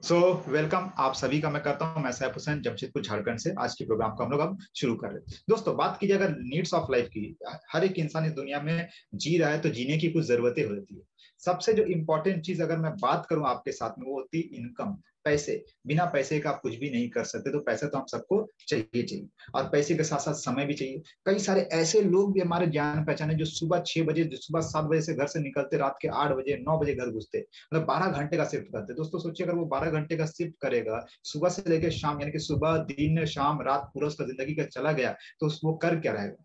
Welcome आप सभी का मैं करता हूं। मैं सैफ हुसैन जमशेदपुर झारखंड से। आज की प्रोग्राम को हम लोग अब शुरू कर रहे हैं। दोस्तों, बात कीजिए अगर नीड्स ऑफ लाइफ की, हर एक इंसान इस दुनिया में जी रहा है तो जीने की कुछ जरूरतें होती है। सबसे जो इंपॉर्टेंट चीज अगर मैं बात करूं आपके साथ में, वो होती है इनकम, पैसे। बिना पैसे का आप कुछ भी नहीं कर सकते, तो पैसा तो हम सबको चाहिए चाहिए। और पैसे के साथ साथ समय भी चाहिए। कई सारे ऐसे लोग भी हमारे जान पहचाने जो सुबह 6 बजे, जो सुबह 7 बजे से घर से निकलते, रात के 8 बजे 9 बजे घर घुसते, मतलब 12 घंटे का शिफ्ट करते। दोस्तों सोचिए, अगर वो 12 घंटे का शिफ्ट करेगा सुबह से लेकर शाम, यानी कि सुबह दिन शाम रात पूरा उसका जिंदगी का चला गया, तो वो कर क्या रहेगा?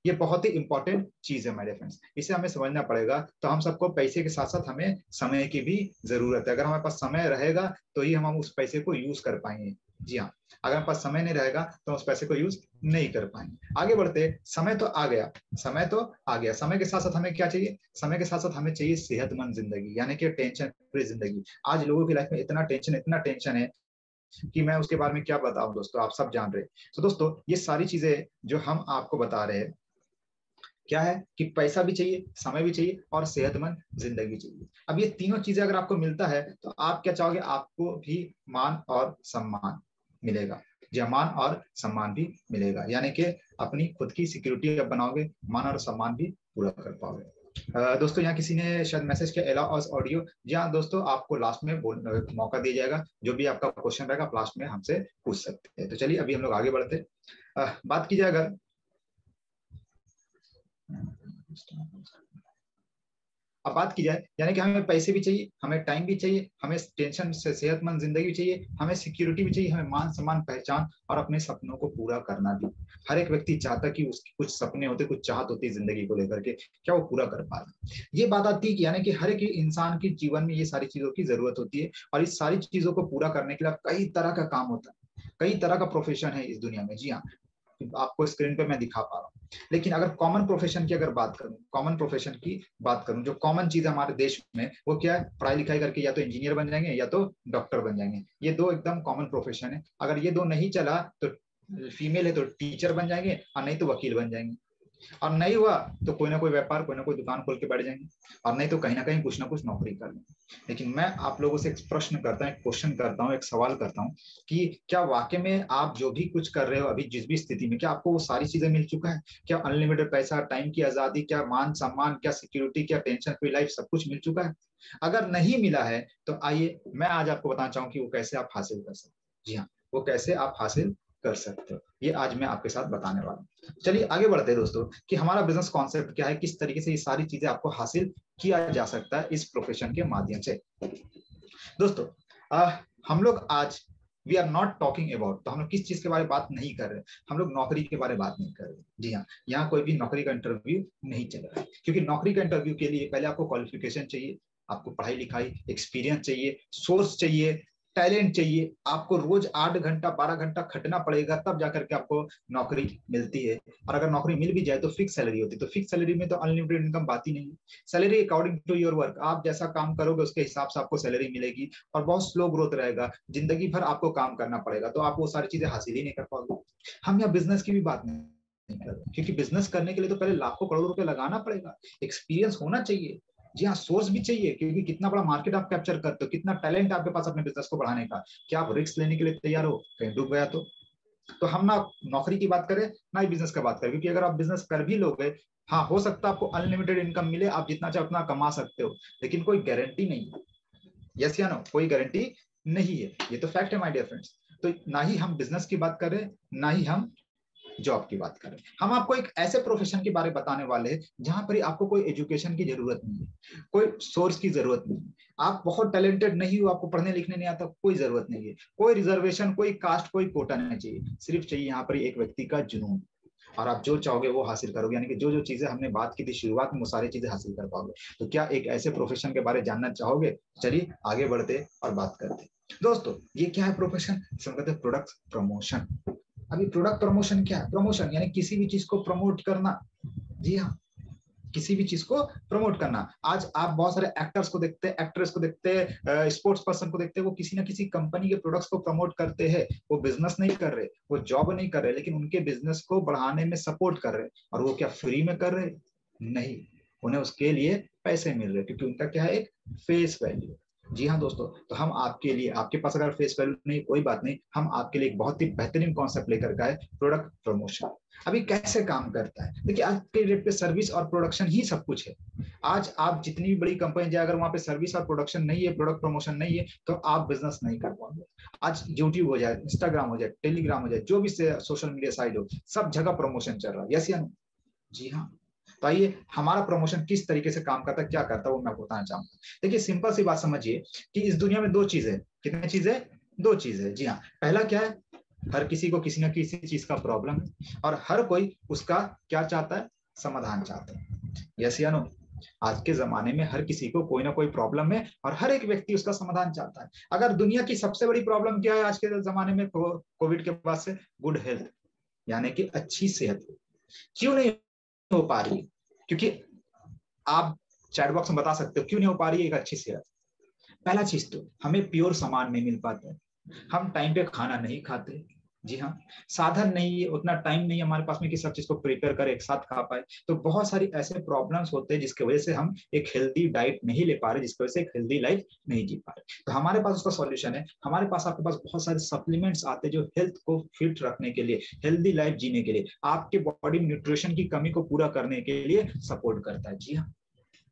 ये बहुत ही इंपॉर्टेंट चीज है मेरे फ्रेंड्स, इसे हमें समझना पड़ेगा। तो हम सबको पैसे के साथ साथ हमें समय की भी जरूरत है। अगर हमारे पास समय रहेगा तो ही हम उस पैसे को यूज कर पाएंगे। जी हाँ, अगर हमारे पास समय नहीं रहेगा तो उस पैसे को यूज नहीं कर पाएंगे। आगे बढ़ते, समय तो आ गया, समय तो आ गया। समय के साथ साथ हमें क्या चाहिए? समय के साथ साथ हमें चाहिए सेहतमंद जिंदगी, यानी कि टेंशन फ्री जिंदगी। आज लोगों की लाइफ में इतना टेंशन है कि मैं उसके बारे में क्या बताऊं। दोस्तों, आप सब जान रहे हैं। तो दोस्तों, ये सारी चीजें जो हम आपको बता रहे हैं, क्या है कि पैसा भी चाहिए, समय भी चाहिए और सेहतमंद जिंदगी चाहिए। अब ये तीनों चीजें अगर आपको मिलता है तो आप क्या चाहोगे? आपको भी मान और सम्मान मिलेगा। जी, मान और सम्मान भी मिलेगा, यानी कि अपनी खुद की सिक्योरिटी आप बनाओगे, मान और सम्मान भी पूरा कर पाओगे। दोस्तों, यहाँ किसी ने शायद मैसेज किया अलाउ अस ऑडियो। जी हाँ दोस्तों, आपको लास्ट में मौका दिया जाएगा। जो भी आपका क्वेश्चन रहेगा आप लास्ट में हमसे पूछ सकते हैं। तो चलिए अभी हम लोग आगे बढ़ते। बात की जाए अगर, अब बात की जाए, यानी कि हमें पैसे भी चाहिए, हमें टाइम भी चाहिए, हमें टेंशन से सेहतमंद जिंदगी भी चाहिए, हमें सिक्योरिटी भी चाहिए, हमें मान सम्मान पहचान और अपने सपनों को पूरा करना भी। हर एक व्यक्ति चाहता कि उसके कुछ सपने होते, कुछ चाहत होती जिंदगी को लेकर के, क्या वो पूरा कर पा रहा। ये बात आती है कि यानी कि हर एक इंसान के जीवन में ये सारी चीजों की जरूरत होती है। और इस सारी चीजों को पूरा करने के लिए कई तरह का काम होता है, कई तरह का प्रोफेशन है इस दुनिया में। जी हाँ, आपको स्क्रीन पे मैं दिखा पा रहा हूँ। लेकिन अगर कॉमन प्रोफेशन की अगर बात करूं, कॉमन प्रोफेशन की बात करूं, जो कॉमन चीज है हमारे देश में, वो क्या है? पढ़ाई लिखाई करके या तो इंजीनियर बन जाएंगे या तो डॉक्टर बन जाएंगे। ये दो एकदम कॉमन प्रोफेशन है। अगर ये दो नहीं चला तो फीमेल है तो टीचर बन जाएंगे, और नहीं तो वकील बन जाएंगे। और नहीं हुआ तो कोई ना कोई व्यापार, कोई ना कोई दुकान खोल के बैठ जाएंगे। और नहीं तो कहीं ना कहीं कुछ ना कुछ नौकरी कर लेंगे। लेकिन मैं आप लोगों से एक प्रश्न करता हूँ, एक क्वेश्चन करता हूँ, एक सवाल करता हूँ कि क्या वाकई में आप जो भी कुछ कर रहे हो अभी, जिस भी स्थिति में, क्या आपको वो सारी चीजें मिल चुका है? क्या अनलिमिटेड पैसा, टाइम की आजादी, क्या मान सम्मान, क्या सिक्योरिटी, क्या टेंशन फ्री लाइफ, सब कुछ मिल चुका है? अगर नहीं मिला है तो आइए मैं आज आपको बताना चाहूँ कि वो कैसे आप हासिल कर सकते हैं। जी हाँ, वो कैसे आप हासिल कर सकते हो, ये आज मैं आपके साथ बताने वाला हूँ। चलिए आगे बढ़ते हैं दोस्तों, कि हमारा बिजनेस कॉन्सेप्ट क्या है, किस तरीके से ये सारी चीजें आपको हासिल किया जा सकता है इस प्रोफेशन के माध्यम से। दोस्तों, हम लोग आज we are not talking about, तो हम लोग किस चीज के बारे में बात नहीं कर रहे? हम लोग नौकरी के बारे में बात नहीं कर रहे। जी हाँ, यहाँ कोई भी नौकरी का इंटरव्यू नहीं चल रहा है, क्योंकि नौकरी का इंटरव्यू के लिए पहले आपको क्वालिफिकेशन चाहिए, आपको पढ़ाई लिखाई एक्सपीरियंस चाहिए, सोर्स चाहिए, टैलेंट चाहिए। आपको रोज 8 घंटा 12 घंटा खटना पड़ेगा, तब जाकर के आपको नौकरी मिलती है। और अगर नौकरी मिल भी जाए तो फिक्स सैलरी होती है। तो फिक्स सैलरी में तो अनलिमिटेड इनकम बात ही नहीं है। Salary according to your work, आप जैसा काम करोगे उसके हिसाब से आपको सैलरी मिलेगी। और बहुत स्लो ग्रोथ रहेगा, जिंदगी भर आपको काम करना पड़ेगा, तो आप वो सारी चीजें हासिल ही नहीं कर पाओगे। हम यहाँ बिजनेस की भी बात नहीं कर रहे, क्योंकि बिजनेस करने के लिए तो पहले लाखों करोड़ों रुपए लगाना पड़ेगा, एक्सपीरियंस होना चाहिए। जी हाँ, सोर्स भी चाहिए, क्योंकि कितना बड़ा मार्केट आप कैप्चर करते हो, कितना टैलेंट आपके पास अपने बिजनेस को बढ़ाने का। क्या आप रिस्क लेने के लिए तैयार हो? कहीं डूब गया तो हम ना नौकरी की बात करें ना ही बिजनेस का बात करें, क्योंकि अगर आप बिजनेस कर भी लोगे, हाँ हो सकता है आपको अनलिमिटेड इनकम मिले, आप जितना चाहे उतना कमा सकते हो, लेकिन कोई गारंटी नहीं है। यस या नो, कोई गारंटी नहीं है। ये तो फैक्ट है माय डियर फ्रेंड्स। तो ना ही हम बिजनेस की बात करें, ना ही हम जॉब की बात करें। हम आपको एक ऐसे प्रोफेशन के बारे में बताने वाले हैं जहां पर आपको कोई एजुकेशन की जरूरत नहीं है, कोई सोर्स की जरूरत नहीं है। आप बहुत टैलेंटेड नहीं हो, आपको पढ़ने लिखने नहीं आता, कोई जरूरत नहीं है। कोई रिजर्वेशन, कोई कास्ट, कोई कोटा नहीं चाहिए। सिर्फ चाहिए यहाँ पर एक व्यक्ति का जुनून। और आप जो चाहोगे वो हासिल करोगे, यानी कि जो जो चीजें हमने बात की थी शुरुआत में, वो सारी चीजें हासिल कर पाओगे। तो क्या एक ऐसे प्रोफेशन के बारे में जानना चाहोगे? चलिए आगे बढ़ते और बात करते। दोस्तों, ये क्या है प्रोफेशन? इसमें कहते हैं प्रोडक्ट प्रमोशन। अभी प्रोडक्ट प्रमोशन क्या है? प्रमोशन यानी किसी भी चीज को प्रमोट करना। जी हाँ, किसी भी चीज को प्रमोट करना। आज आप बहुत सारे एक्टर्स को देखते हैं, एक्ट्रेस को देखते हैं, स्पोर्ट्स पर्सन को देखते हैं, वो किसी ना किसी कंपनी के प्रोडक्ट्स को प्रमोट करते हैं। वो बिजनेस नहीं कर रहे, वो जॉब नहीं कर रहे, लेकिन उनके बिजनेस को बढ़ाने में सपोर्ट कर रहे। और वो क्या फ्री में कर रहे? नहीं, उन्हें उसके लिए पैसे मिल रहे, क्योंकि उनका क्या है? एक फेस वैल्यू। जी हाँ दोस्तों, तो हम आपके लिए, आपके पास अगर फेस वैल्यू नहीं, कोई बात नहीं, हम आपके लिए एक बहुत ही बेहतरीन कॉन्सेप्ट लेकर के आए, प्रोडक्ट प्रमोशन। अभी कैसे काम करता है, देखिए आज के डेट पे सर्विस और प्रोडक्शन ही सब कुछ है। आज आप जितनी भी बड़ी कंपनी जाए, अगर वहां पे सर्विस और प्रोडक्शन नहीं है, प्रोडक्ट प्रमोशन नहीं है, तो आप बिजनेस नहीं कर पाओगे। आज यूट्यूब हो जाए, इंस्टाग्राम हो जाए, टेलीग्राम हो जाए, जो भी सोशल मीडिया साइट हो, सब जगह प्रमोशन चल रहा है। यस या नो? जी हाँ। तो आइए, हमारा प्रमोशन किस तरीके से काम करता है, क्या करता है, वो मैं बताना चाहूंगा। देखिए सिंपल सी बात समझिए कि इस दुनिया में दो चीज है। कितनी चीज है? दो चीज है। जी हाँ। पहला क्या है? हर किसी को किसी ना किसी चीज का प्रॉब्लम है, और हर कोई उसका क्या चाहता है? समाधान चाहता है। यस या नो? आज के जमाने में हर किसी को कोई ना कोई प्रॉब्लम है, और हर एक व्यक्ति उसका समाधान चाहता है। अगर दुनिया की सबसे बड़ी प्रॉब्लम क्या है आज के जमाने में, कोविड के बाद से? गुड हेल्थ, यानी कि अच्छी सेहत। क्यों नहीं हो पा रही? क्योंकि आप चैट बॉक्स में बता सकते हो क्यों नहीं हो पा रही है एक अच्छी सेहत। पहला चीज तो हमें प्योर सामान नहीं मिल पाता है, हम टाइम पे खाना नहीं खाते। जी हाँ। साधन नहीं है, उतना टाइम नहीं है हमारे पास में कि सब चीज को प्रिपेयर कर एक साथ खा पाए। तो बहुत सारी ऐसे प्रॉब्लम्स होते हैं जिसकी वजह से हम एक हेल्दी डाइट नहीं ले पा रहे, जिसकी वजह से एक हेल्दी लाइफ नहीं जी पा रहे। तो हमारे पास उसका सॉल्यूशन है। हमारे पास, आपके पास बहुत सारे सप्लीमेंट्स आते हैं जो हेल्थ को फिट रखने के लिए, हेल्दी लाइफ जीने के लिए, आपके बॉडी में न्यूट्रिशन की कमी को पूरा करने के लिए सपोर्ट करता है। जी हाँ।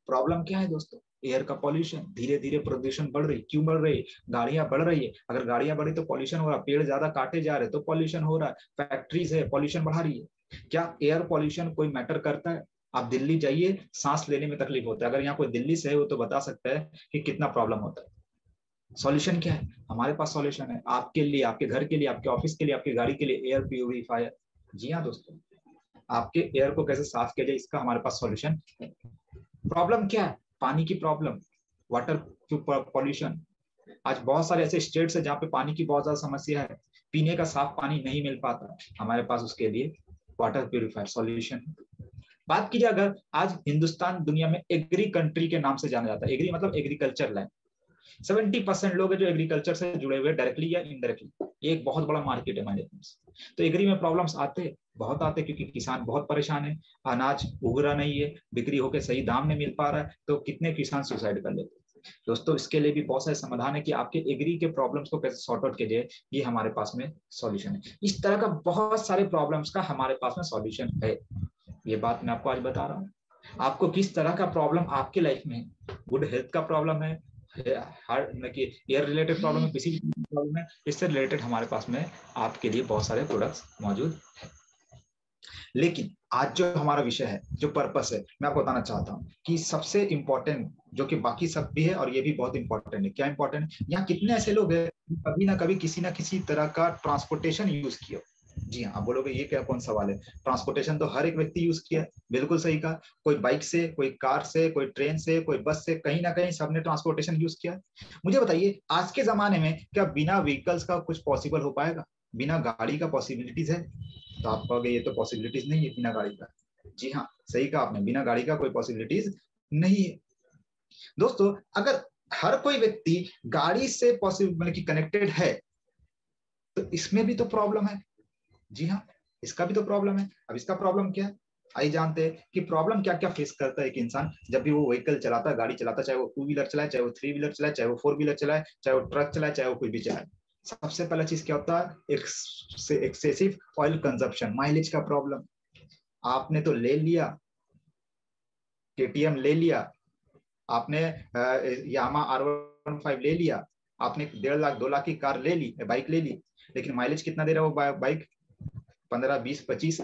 प्रॉब्लम क्या है दोस्तों? एयर का पॉल्यूशन। धीरे धीरे प्रदूषण बढ़ रही, क्यों बढ़ रही? गाड़ियां बढ़ रही है, अगर गाड़ियां बढ़ी तो पॉल्यूशन हो रहा, पेड़ ज्यादा काटे जा रहे तो पॉल्यूशन हो रहा है, फैक्ट्रीज है, पॉल्यूशन बढ़ा रही है। क्या एयर पॉल्यूशन कोई मैटर करता है? आप दिल्ली जाइए, सांस लेने में तकलीफ होता है। अगर यहाँ कोई दिल्ली से है वो तो बता सकता है कि कितना प्रॉब्लम होता है। सॉल्यूशन क्या है? हमारे पास सॉल्यूशन है आपके लिए, आपके घर के लिए, आपके ऑफिस के लिए, आपकी गाड़ी के लिए, एयर प्यूरिफायर। जी हाँ दोस्तों, आपके एयर को कैसे साफ किया जाए, इसका हमारे पास सॉल्यूशन है। प्रॉब्लम क्या है? पानी की प्रॉब्लम, वाटर पॉल्यूशन। आज बहुत सारे ऐसे स्टेट्स है जहाँ पे पानी की बहुत ज्यादा समस्या है, पीने का साफ पानी नहीं मिल पाता। हमारे पास उसके लिए वाटर प्यूरिफायर सॉल्यूशन है। बात कीजिए, अगर आज हिंदुस्तान दुनिया में एग्री कंट्री के नाम से जाना जाता है, एग्री मतलब एग्रीकल्चर लैंड। 70% लोग है जो एग्रीकल्चर से जुड़े हुए, डायरेक्टली या इनडायरेक्टली। ये एक बहुत बड़ा मार्केट है हमारे पास। तो एग्री में प्रॉब्लम्स आते, बहुत आते, क्योंकि किसान बहुत परेशान है। अनाज उग रहा नहीं है, बिक्री होकर सही दाम नहीं मिल पा रहा है, तो कितने किसान सुसाइड कर लेते हैं। दोस्तों इसके लिए भी बहुत सारे समाधान है कि आपके एग्री के प्रॉब्लम्स को कैसे सॉर्ट आउट किया जाए, ये हमारे पास में सॉल्यूशन है। इस तरह का बहुत सारे प्रॉब्लम्स का हमारे पास में सॉल्यूशन है। ये बात मैं आपको आज बता रहा हूँ। आपको किस तरह का प्रॉब्लम आपके लाइफ में है, गुड हेल्थ का प्रॉब्लम है, हार्ट कि एयर रिलेटेड प्रॉब्लम है, किसी प्रॉब्लम है, इससे रिलेटेड हमारे पास में आपके लिए बहुत सारे प्रोडक्ट्स मौजूद है। लेकिन आज जो हमारा विषय है, जो पर्पस है, मैं आपको बताना चाहता हूँ कि सबसे इंपॉर्टेंट, जो कि बाकी सब भी है और ये भी बहुत इंपॉर्टेंट है। क्या इंपॉर्टेंट है? यहाँ कितने ऐसे लोग हैं कभी ना कभी किसी ना किसी तरह का ट्रांसपोर्टेशन यूज किया? जी हाँ। आप बोलोगे ये क्या, कौन सवाल है? ट्रांसपोर्टेशन तो हर एक व्यक्ति यूज किया है, बिल्कुल सही कहा। कोई बाइक से, कोई कार से, कोई ट्रेन से, कोई बस से, कहीं ना कहीं सबने ट्रांसपोर्टेशन यूज किया। मुझे बताइए, आज के जमाने में क्या बिना व्हीकल्स का कुछ पॉसिबल हो पाएगा? बिना गाड़ी का पॉसिबिलिटीज है? तो आप कहोगे ये तो पॉसिबिलिटीज नहीं है बिना गाड़ी का। जी हाँ, सही कहा आपने, बिना गाड़ी का कोई पॉसिबिलिटीज नहीं है। दोस्तों अगर हर कोई व्यक्ति गाड़ी से पॉसिबल मतलब कि कनेक्टेड है, तो इसमें भी तो प्रॉब्लम है। जी हाँ, इसका भी तो प्रॉब्लम है। अब इसका प्रॉब्लम क्या है, आइए जानते हैं कि प्रॉब्लम क्या क्या फेस करता है एक इंसान जब भी वो व्हीकल चलाता है, गाड़ी चलाता है, चाहे वो टू व्हीलर चलाए, चाहे वो थ्री व्हीलर चलाए, चाहे वो फोर व्हीलर चलाए, चाहे वो ट्रक चलाए, चाहे वो कोई भी चलाए। सबसे पहला चीज क्या होता है? एक्सेसिव ऑयल कंजप्शन, माइलेज का प्रॉब्लम। आपने तो ले लिया, केटीएम ले लिया, आपने यामा R15 ले लिया, आपने 1.5 लाख 2 लाख की कार ले ली, बाइक ले ली, लेकिन माइलेज कितना दे रहा है वो बाइक? 15, 20, 25।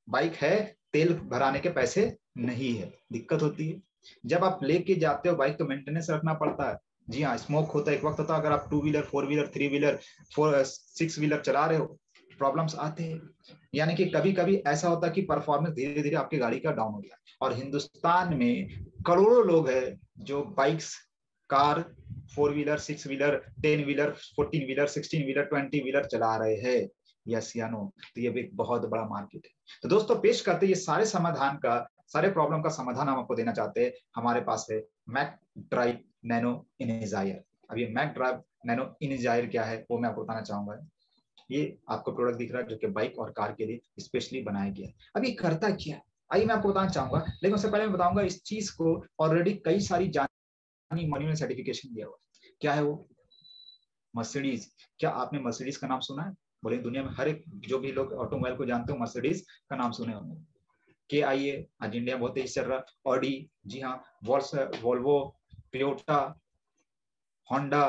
बाइक है, तेल भराने के पैसे नहीं है, दिक्कत होती है। जब आप लेके जाते हो बाइक तो मेंटेनेंस रखना पड़ता है। जी हाँ, स्मोक होता है, एक वक्त होता है, अगर आप two wheeler, four wheeler, three wheeler, six wheeler चला रहे हो, प्रॉब्लम्स आते हैं। यानी कि कभी कभी ऐसा होता है कि परफॉर्मेंस धीरे धीरे आपकी गाड़ी का डाउन हो गया। और हिंदुस्तान में करोड़ों लोग हैं जो bikes, car, four wheeler, six wheeler, 10 wheeler, 14 wheeler, 16 wheeler, 20 wheeler चला रहे हैं। यस या नो? तो ये भी एक बहुत बड़ा मार्केट है। तो दोस्तों पेश करते ये सारे समाधान का, सारे प्रॉब्लम का समाधान हम आपको देना चाहते हैं। हमारे पास है मैक ड्राइव नैनो इनेजायर। अब ये मैक ड्राइव नैनो इनेजायर क्या है वो मैं आपको बताना चाहूंगा। ये आपको प्रोडक्ट दिख रहा है जो कि बाइक और कार के लिए स्पेशली बनाया गया है। अब ये करता क्या है आइए मैं आपको बताना चाहूंगा, लेकिन उससे पहले मैं बताऊंगा इस चीज को ऑलरेडी कई सारी जानी मानी में सर्टिफिकेशन दिया हुआ है। क्या है वो? मर्सिडीज। क्या आपने मर्सिडीज का नाम सुना है? बोले दुनिया में हर एक जो भी लोग ऑटोमोबाइल को जानते हो मर्सिडीज का नाम सुने होंगे। के आई ए आज इंडिया बहुत तेज चल रहा है। ऑडी, जी हाँ, वोल्वो, टोयोटा, होंडा,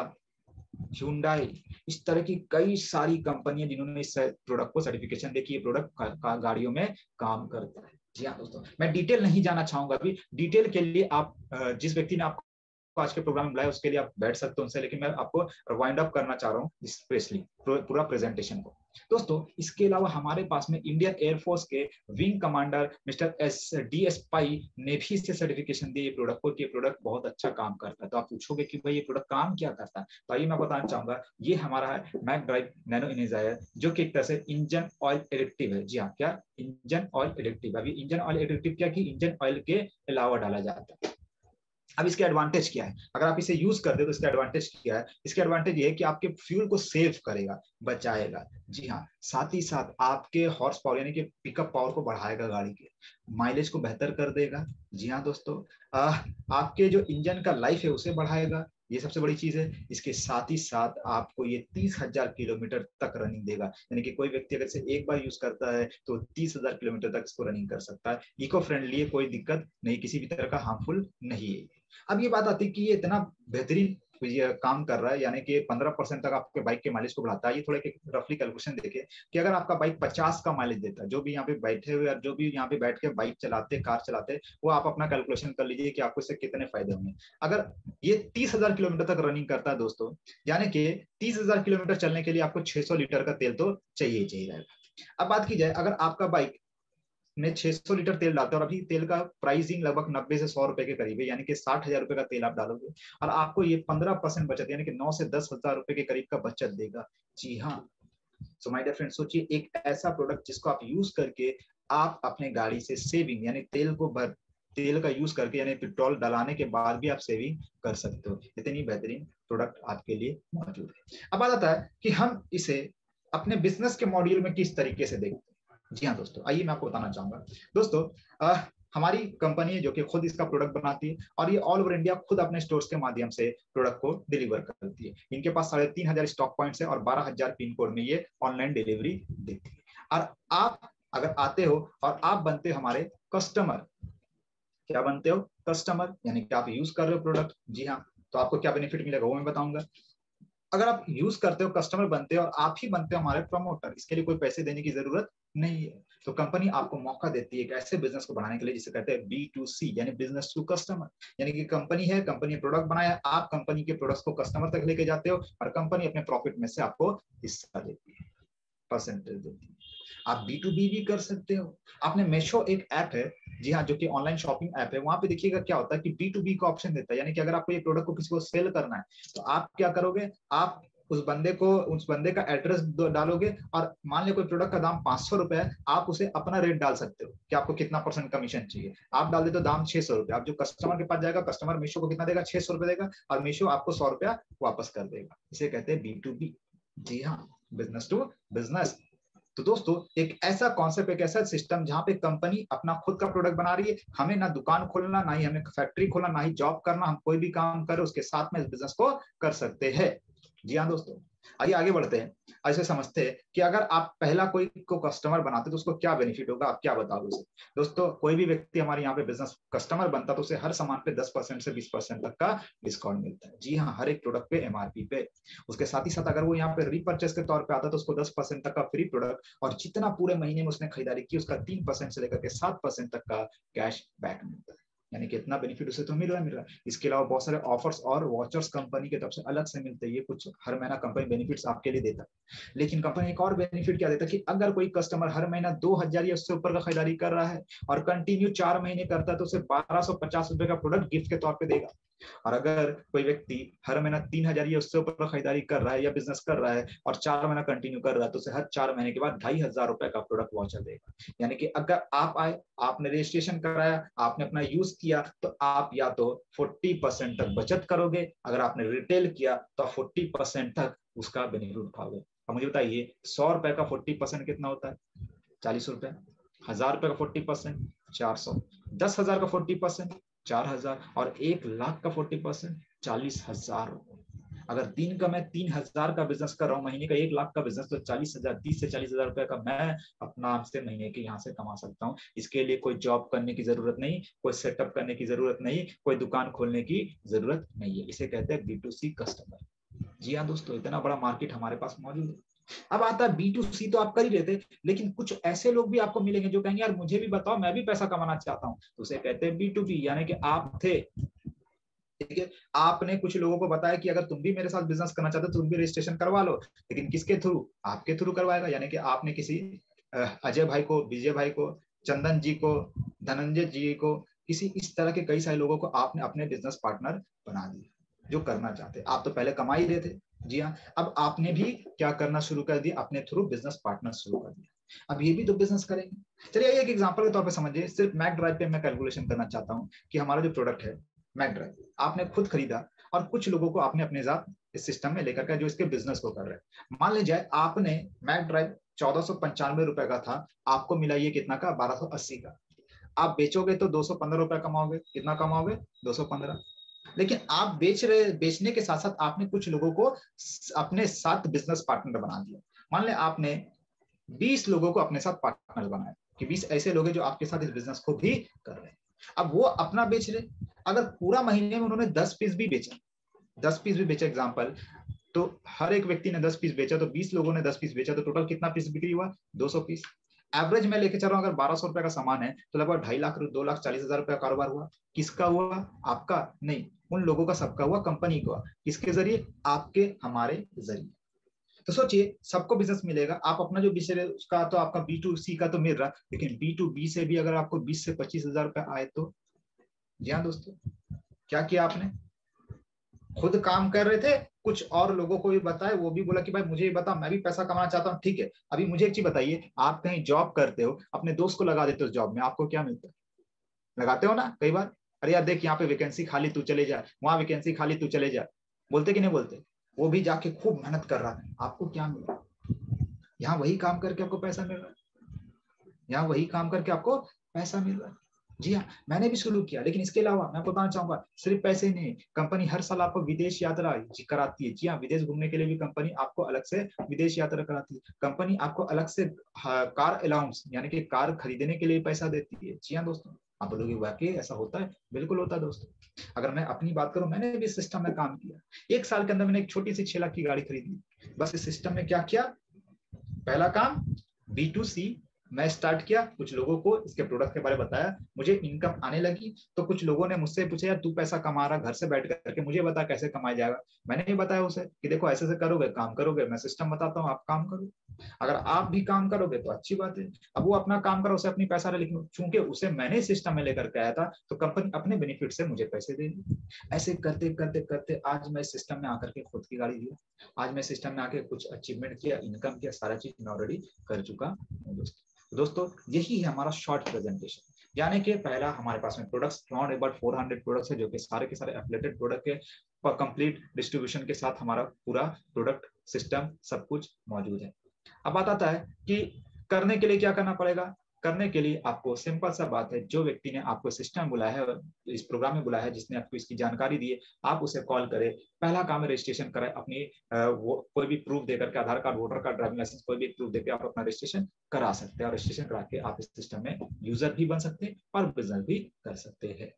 ह्युंडई, इस तरह की कई सारी कंपनियां जिन्होंने इस प्रोडक्ट को सर्टिफिकेशन देखी ये प्रोडक्ट गाड़ियों में काम करता है। जी हाँ दोस्तों, मैं डिटेल नहीं जाना चाहूंगा अभी। डिटेल के लिए आप जिस व्यक्ति ने आपको आज के प्रोग्राम में बुलाया उसके लिए आप बैठ सकते हो उनसे, लेकिन मैं आपको वाइंड अप करना चाह रहा हूँ स्पेशली पूरा प्रेजेंटेशन को। दोस्तों इसके अलावा हमारे पास में इंडियन एयरफोर्स के विंग कमांडर मिस्टर DS पाई ने भी इससे सर्टिफिकेशन दी प्रोडक्ट को कि ये प्रोडक्ट बहुत अच्छा काम करता है। तो आप पूछोगे कि भाई ये प्रोडक्ट काम क्या करता है, तो आइए मैं बताना चाहूंगा। ये हमारा है मैक ड्राइव नैनो इनेर्जाइजर, जो कि एक तरह से इंजन ऑयल एडिक्टिव है। जी हाँ, क्या? Engine oil addictive. अभी इंजन ऑयल एडिक्टिव क्या कि इंजन ऑयल के अलावा डाला जाता है। अब इसके एडवांटेज क्या है? अगर आप इसे यूज करते हो तो इसका एडवांटेज क्या है? इसका एडवांटेज ये है कि आपके फ्यूल को सेव करेगा, बचाएगा। जी हाँ, साथ ही साथ आपके हॉर्स पावर यानी कि पिकअप पावर को बढ़ाएगा, गाड़ी के माइलेज को बेहतर कर देगा। जी हाँ दोस्तों, आपके जो इंजन का लाइफ है उसे बढ़ाएगा, ये सबसे बड़ी चीज है। इसके साथ ही साथ आपको ये 30,000 किलोमीटर तक रनिंग देगा, यानी कि कोई व्यक्ति अगर से एक बार यूज करता है तो 30,000 किलोमीटर तक इसको रनिंग कर सकता है। इको फ्रेंडली है, कोई दिक्कत नहीं, किसी भी तरह का हार्मफुल नहीं है। अब ये बात आती है कि ये इतना बेहतरीन ये काम कर रहा है, यानी कि 15% तक आपके बाइक के माइलेज को बढ़ाता है। ये थोड़ा रफली कैलकुलेशन देखे कि अगर आपका बाइक 50 का माइलेज देता है, जो भी यहाँ पे बैठे हुए और जो भी यहाँ पे बैठ के बाइक चलाते, कार चलाते, वो आप अपना कैलकुलेशन कर लीजिए कि आपको इससे कितने फायदे होंगे। अगर ये 30,000 किलोमीटर तक रनिंग करता है दोस्तों, यानी कि 30,000 किलोमीटर चलने के लिए आपको 600 लीटर का तेल तो चाहिए चाहिए। अब बात की जाए, अगर आपका बाइक में 600 लीटर तेल डालते हैं और अभी तेल का प्राइसिंग लगभग 90 से 100 रुपए के करीब है, यानी कि 60,000 रुपए का तेल आप डालोगे और आपको ये 15% बचत यानी कि 9 से 10,000 रुपए के करीब का बचत देगा। जी हाँ, सो माय डियर फ्रेंड, सोचिए एक ऐसा प्रोडक्ट जिसको आप यूज करके आप अपने गाड़ी से सेविंग यानी तेल का यूज करके यानी पेट्रोल डलाने के बाद भी आप सेविंग कर सकते हो। इतनी बेहतरीन प्रोडक्ट आपके लिए मौजूद है। अब बात आता है कि हम इसे अपने बिजनेस के मॉड्यूल में किस तरीके से देखते हैं। जी हाँ दोस्तों, आइए मैं आपको बताना चाहूंगा। दोस्तों हमारी कंपनी है जो कि खुद इसका प्रोडक्ट बनाती है और ये ऑल ओवर इंडिया खुद अपने स्टोर्स के माध्यम से प्रोडक्ट को डिलीवर करती है। इनके पास 3,500 स्टॉक पॉइंट्स है और 12,000 पिन कोड में ये ऑनलाइन डिलीवरी देती है। और आप अगर आते हो और आप बनते हो हमारे कस्टमर, क्या बनते हो? कस्टमर, यानी कि आप यूज कर रहे हो प्रोडक्ट। जी हाँ, तो आपको क्या बेनिफिट मिलेगा वो मैं बताऊंगा। अगर आप यूज करते हो, कस्टमर बनते हो और आप ही बनते हो हमारे प्रमोटर, इसके लिए कोई पैसे देने की जरूरत नहीं है। तो कंपनी आपको मौका देती है एक ऐसे बिजनेस को बढ़ाने के लिए जिसे कहते हैं B2C यानी बिजनेस टू कस्टमर। यानी कि कंपनी है, कंपनी प्रोडक्ट बनाया, आप कंपनी के प्रोडक्ट्स को कस्टमर तक लेके जाते हो और कंपनी अपने प्रॉफिट में से आपको हिस्सा देती है, परसेंटेज देती है। आप B2B भी कर सकते हो। आपने मीशो एक ऐप है, जी हाँ, जो कि ऑनलाइन शॉपिंग ऐप है, वहां पे देखिएगा क्या होता है कि B2B का ऑप्शन देता है। यानी कि अगर आपको ये प्रोडक्ट को किसी को सेल करना है तो आप क्या करोगे, आप उस बंदे का एड्रेस डालोगे और मान लो कोई प्रोडक्ट का दाम 500 रुपए है, आप उसे अपना रेट डाल सकते हो कि आपको कितना % कमीशन चाहिए। आप डाल दे तो दाम 600 रुपए, आप जो कस्टमर के पास जाएगा, कस्टमर मीशो को कितना देगा? 600 रुपए देगा और मीशो आपको 100 रुपया वापस कर देगा। इसे कहते हैं B2B। जी हाँ, बिजनेस टू बिजनेस। तो दोस्तों एक ऐसा कॉन्सेप्ट, एक ऐसा सिस्टम जहां पे कंपनी अपना खुद का प्रोडक्ट बना रही है, हमें ना दुकान खोलना, ना ही हमें फैक्ट्री खोलना, ना ही जॉब करना, हम कोई भी काम करें उसके साथ में इस बिजनेस को कर सकते हैं। जी हाँ दोस्तों, आइए आगे बढ़ते हैं। ऐसे समझते हैं कि अगर आप पहला कोई को कस्टमर बनाते तो उसको क्या बेनिफिट होगा, आप क्या बताओगे उसे? दोस्तों कोई भी व्यक्ति हमारे यहाँ पे बिजनेस कस्टमर बनता तो उसे हर सामान पे 10% से 20% तक का डिस्काउंट मिलता है। जी हाँ, हर एक प्रोडक्ट पे MRP पे। उसके साथ ही साथ अगर वो यहाँ पे रीपर्चेस के तौर पे आता तो उसको 10% तक का फ्री प्रोडक्ट और जितना पूरे महीने में उसने खरीदारी की उसका 3% से लेकर के 7% तक का कैश बैक मिलता है। यानी कि इतना बेनिफिट उसे तो मिल रहा है। इसके अलावा बहुत सारे ऑफर्स और वाचर्स कंपनी की तरफ से अलग से मिलते हैं। ये कुछ हर महीना कंपनी बेनिफिट्स आपके लिए देता है। लेकिन कंपनी एक और बेनिफिट क्या देता है कि अगर कोई कस्टमर हर महीना 2,000 या उससे ऊपर का खरीदारी कर रहा है और कंटिन्यू 4 महीने करता है तो उसे 1,250 रुपए का प्रोडक्ट गिफ्ट के तौर पर देगा। और अगर कोई व्यक्ति हर महीना 3,000 या उससे ऊपर खरीदारी कर रहा है या बिजनेस कर रहा है और 4 महीना कंटिन्यू कर रहा है तो उसे हर 4 महीने के बाद 2,500 रुपए का प्रोडक्ट वाउचर देगा। यानी कि अगर आप आए, आपने रजिस्ट्रेशन कराया, आपने अपना यूज किया तो आप या तो 40% तक बचत करोगे, अगर आपने रिटेल किया तो 40% तक उसका बेनिफिट उठाओगे। अब मुझे बताइए 100 रुपए का 40% कितना होता है? 40 रुपए। 1,000 रुपए का 40% 400, 10,000 का 40% 4,000 और 1,00,000 का 40% 40,000 रुपए। अगर दिन का मैं 3,000 का बिजनेस कर रहा हूँ, महीने का 1 लाख का बिजनेस, तो 40,000, 30 से 40,000 रुपए का मैं अपना से महीने के यहाँ से कमा सकता हूँ। इसके लिए कोई जॉब करने की जरूरत नहीं, कोई सेटअप करने की जरूरत नहीं, कोई दुकान खोलने की जरूरत नहीं है। इसे कहते हैं B2C कस्टमर। जी हाँ दोस्तों, इतना बड़ा मार्केट हमारे पास मौजूद है। अब आता है B2C, तो आप कर ही रहे थे, लेकिन कुछ ऐसे लोग भी आपको मिलेंगे जो कहेंगे यार मुझे भी बताओ, मैं भी पैसा कमाना चाहता हूँ। तो उसे कहते हैं B2B, यानी कि आप थे, ठीक है, आपने कुछ लोगों को बताया कि अगर तुम भी मेरे साथ बिजनेस करना चाहते हो तो तुम भी रजिस्ट्रेशन करवा लो, लेकिन किसके थ्रू? आपके थ्रू करवाएगा। यानी कि आपने किसी अजय भाई को, विजय भाई को, चंदन जी को, धनंजय जी को, किसी इस तरह के कई सारे लोगों को आपने अपने बिजनेस पार्टनर बना दिया जो करना चाहते। आप तो पहले कमा ही रहे थे। जी हाँ, अब आपने भी क्या करना शुरू कर दिया, अपने थ्रू बिजनेस पार्टनर शुरू कर दिया। अब ये भी तो बिजनेस करेंगे। चलिए एक एग्जांपल के तौर पे समझिए, सिर्फ मैक ड्राइव पे मैं कैलकुलेशन करना चाहता हूँ कि हमारा जो प्रोडक्ट है मैक ड्राइव, आपने खुद खरीदा और कुछ लोगों को आपने अपने साथ इस सिस्टम में लेकर के जो इसके बिजनेस को कर रहे हैं। मान लीजिए आपने मैक ड्राइव 1495 रुपए का था, आपको मिला ये कितना का, 1280 का। आप बेचोगे तो 215 रुपए कमाओगे। कितना कमाओगे? 215। लेकिन आप बेचने के साथ साथ आपने कुछ लोगों को अपने साथ बिजनेस पार्टनर बना दिया। मान ले आपने 20 लोगों को अपने साथ पार्टनर बनाया कि 20 ऐसे लोग हैं जो आपके साथ इस बिजनेस को भी कर रहे हैं। अब वो अपना बेच रहे, अगर पूरा महीने में उन्होंने 10 पीस भी बेचा, 10 पीस भी बेचा एग्जाम्पल, तो हर एक व्यक्ति ने 10 पीस बेचा, तो 20 लोगों ने 10 पीस बेचा, तो टोटल कितना पीस बिक्री हुआ? 200 पीस। एवरेज में लेके चल रहा हूं, अगर 1200 रुपए का सामान है तो लगभग 2.5 लाख 2,40,000 रुपए का कारोबार हुआ। किसका हुआ? आपका नहीं, उन लोगों का सबका हुआ, कंपनी का। किसके जरिए? आपके, हमारे जरिए। तो सोचिए, सबको बिजनेस मिलेगा, आप अपना जो बिजनेस है उसका तो आपका B2C का तो मिल रहा, लेकिन B2B से भी अगर आपको 20 से 25,000 रुपए आए तो? जी हाँ दोस्तों, क्या किया आपने? खुद काम कर रहे थे, कुछ और लोगों को भी बताए, वो भी बोला कि भाई मुझे बता, मैं भी पैसा कमाना चाहता हूँ। ठीक है, अभी मुझे एक चीज बताइए, आप कहीं जॉब करते हो, अपने दोस्त को लगा देते हो जॉब में, आपको क्या मिलता है? लगाते हो ना कई बार, अरे यार देख यहाँ पे वैकेंसी खाली, तू चले जा, वहां वैकेंसी खाली, तू चले जा। बोलते कि नहीं बोलते? वो भी जाके खूब मेहनत कर रहा है, आपको क्या मिल रहा है? यहाँ वही काम करके आपको पैसा मिल रहा है, यहाँ वही काम करके आपको पैसा मिल रहा है। जी हाँ, मैंने भी शुरू किया, लेकिन इसके अलावा मैं बताना चाहूंगा, सिर्फ पैसे ही नहीं, कंपनी हर साल आपको विदेश यात्रा कराती है। जी हाँ, विदेश घूमने के लिए भी कंपनी आपको अलग से विदेश यात्रा कराती है। कंपनी आपको अलग से कार अलाउंस, यानी कि कार खरीदने के लिए पैसा देती है। जी हाँ दोस्तों, आप बोलोगे वाकई ऐसा होता है? बिल्कुल होता है दोस्तों। अगर मैं अपनी बात करूं, मैंने भी सिस्टम में काम किया। 1 साल के अंदर मैंने एक छोटी सी 6 लाख की गाड़ी खरीदी। बस इस सिस्टम में क्या किया? पहला काम B2C मैं स्टार्ट किया, कुछ लोगों को इसके प्रोडक्ट के बारे में बताया, मुझे इनकम आने लगी। तो कुछ लोगों ने मुझसे पूछा यार तू पैसा कमा रहा घर से बैठ करके, मुझे बता कैसे कमाया जाएगा। मैंने ये बताया उसे कि देखो ऐसे से करोगे, काम करोगे, मैं सिस्टम बताता हूँ, आप काम करो। अगर आप भी काम करोगे तो अच्छी बात है। अब वो अपना काम करो, उसे अपनी पैसा रहे, लेकिन चूंकि उसे मैंने सिस्टम में लेकर के आया था, तो कंपनी अपने बेनिफिट से मुझे पैसे देगी। ऐसे करते करते करते आज मैं सिस्टम में आकर के खुद की गाड़ी दिया, आज मैं सिस्टम में आके कुछ अचीवमेंट किया, इनकम किया, सारा चीज मैं ऑलरेडी कर चुका हूँ दोस्तों। यही है हमारा शॉर्ट प्रेजेंटेशन। यानी कि पहला हमारे पास में प्रोडक्ट्स अराउंड अबाउट 400 प्रोडक्ट्स है, जो कि सारे के सारे एफिलिएटेड प्रोडक्ट के कंप्लीट डिस्ट्रीब्यूशन के साथ हमारा पूरा प्रोडक्ट सिस्टम सब कुछ मौजूद है। अब बात आता है कि करने के लिए क्या करना पड़ेगा। करने के लिए आपको सिंपल सा बात है, जो व्यक्ति ने आपको सिस्टम बुलाया है, इस प्रोग्राम में बुलाया है, जिसने आपको इसकी जानकारी दी है, आप उसे कॉल करें। पहला काम है रजिस्ट्रेशन कराए, अपनी वो कोई भी प्रूफ देकर के, Aadhaar card, voter card, driving licence, कोई भी प्रूफ देकर आप अपना रजिस्ट्रेशन करा सकते हैं। और रजिस्ट्रेशन करा के आप इस सिस्टम में यूजर भी बन सकते हैं और बिजनेस भी कर सकते हैं।